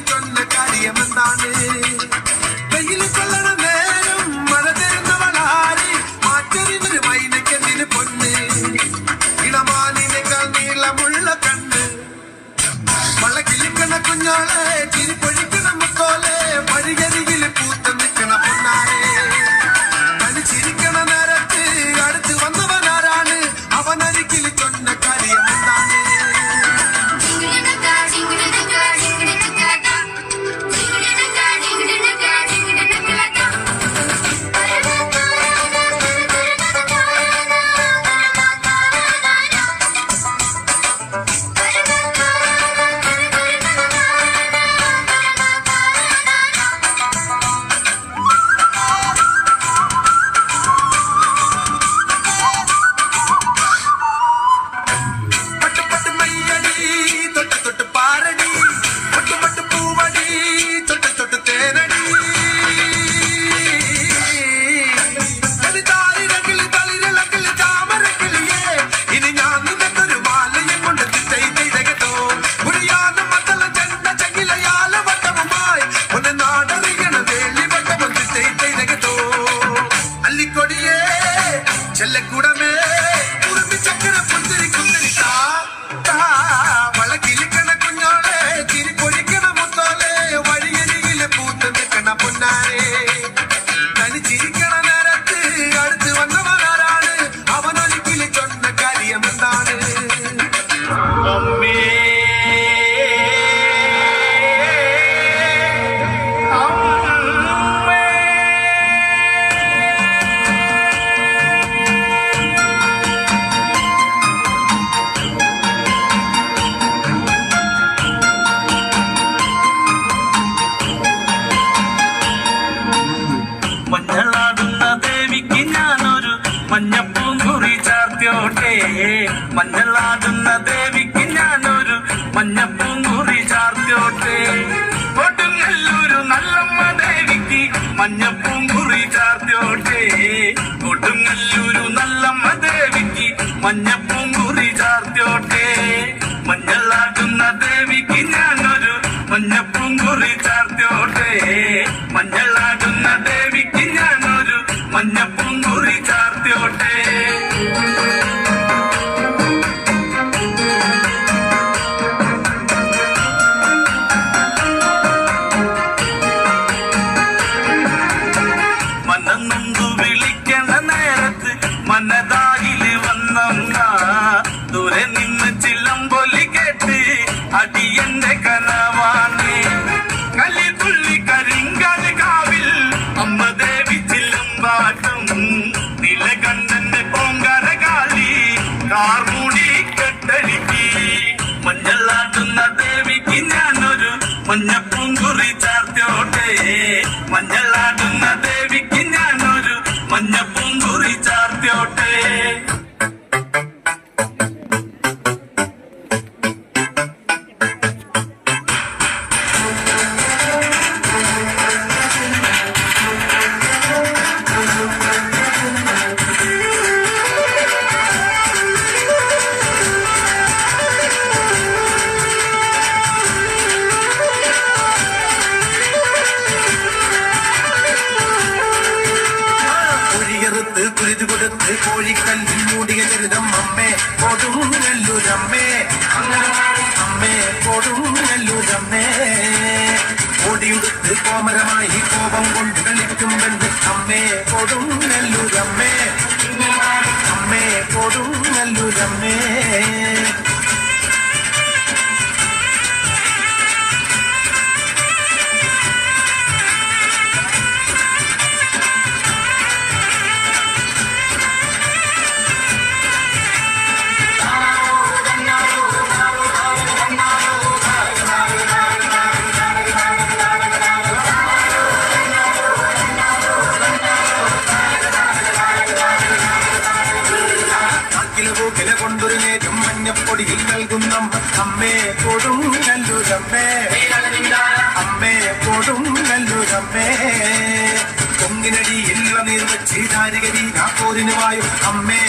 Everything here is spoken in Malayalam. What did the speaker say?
ചൊന്ന കാര്യമെന്താണ്? വെയിൽ കൊള്ളണ നേരം മഴ തരുന്നവളാരി മാറ്ററിവര് മൈനക്കെന്തിന് പൊന്ന് ഇളമാലിനേക്കാൾ നീളമുള്ള കണ്ണ് മഴ കിളിക്കണ കുഞ്ഞോളെ ചിരിപ്പൊഴിക്കണ മുത്തോലെ വഴികരികില് പൂത്ത് നിൽക്കണ പൊന്നാരെ തനിച്ചിരിക്കണ നേരത്ത് അടുത്ത് വന്നവനാരാണ് അവനരികില് ചൊന്ന കാര്യമെന്താണ്? മഞ്ഞളാടുന്ന ദേവിക്ക് ഞാനൊരു മഞ്ഞപ്പൂങ്കുറി ചാർത്തോട്ടെ കൊടുങ്ങല്ലൂരു നല്ലമ്മ ദേവിക്ക് മഞ്ഞപ്പൂങ്കുറി ചാർത്തോട്ടെ കൊടുങ്ങല്ലൂരു നല്ലമ്മ ദേവിക്ക് മഞ്ഞപ്പൂങ്കുറി ചാർത്തോട്ടെ മഞ്ഞളാടുന്ന ദേവിക്ക് ഞാനൊരു മഞ്ഞപ്പൂങ്കുറി ചാർത്തോട്ടെ മഞ്ഞളാടുന്ന ദേവിക്ക് ഞാനൊരു മഞ്ഞപ്പൂങ്കുറി ചാർത്തോട്ടെ മനതാകില് വന്നമ്മ ദൂരെ നിന്ന് ചിലമ്പൊലി കേട്ട് അടിയന്റെ കനവാണ് കലി തുള്ളി കരിങ്കാല് കാവിൽ അമ്മ ദേവി ചിലമ്പാട്ടും നിലകണ്ഠന്റെ പൊങ്കര കാളി കാർമൂടി കെട്ടടിക്ക് മഞ്ഞളാട്ടുന്ന ദേവിക്ക് ഞാനൊരു മഞ്ഞപ്പൂങ്കുറി ചാർത്തോട്ടെ മഞ്ഞളാട്ടുന്ന ദേവിക്ക് ഞാനൊരു മഞ്ഞപ്പൂങ്കുറി ചാർത്തോട്ടെ കോഴിക്കല്ലിൽ മൂടിയ ചരിതം അമ്മേ കൊടുങ്ങല്ലൂരമ്മേ അമ്മേ കൊടുങ്ങല്ലൂരമ്മേ ഓടിയുടുത്ത് കോമരമായി കോപം കൊണ്ട് കളിക്കും പെണ്ണ് അമ്മേ കൊടുങ്ങല്ലൂരമ്മേ അമ്മേ കൊടുങ്ങല്ലൂരമ്മേ കൊണ്ടൊരു നേരം മഞ്ഞപ്പൊടിയിൽ നൽകുന്ന അമ്മേ കൊടുങ്ങല്ലൂരമ്മേ അമ്മേ കൊടുങ്ങല്ലൂരമ്മേ പൊങ്ങിനടിയില്ല നീർ വെച്ച് ചാരികരി പോരിനുമായും അമ്മേ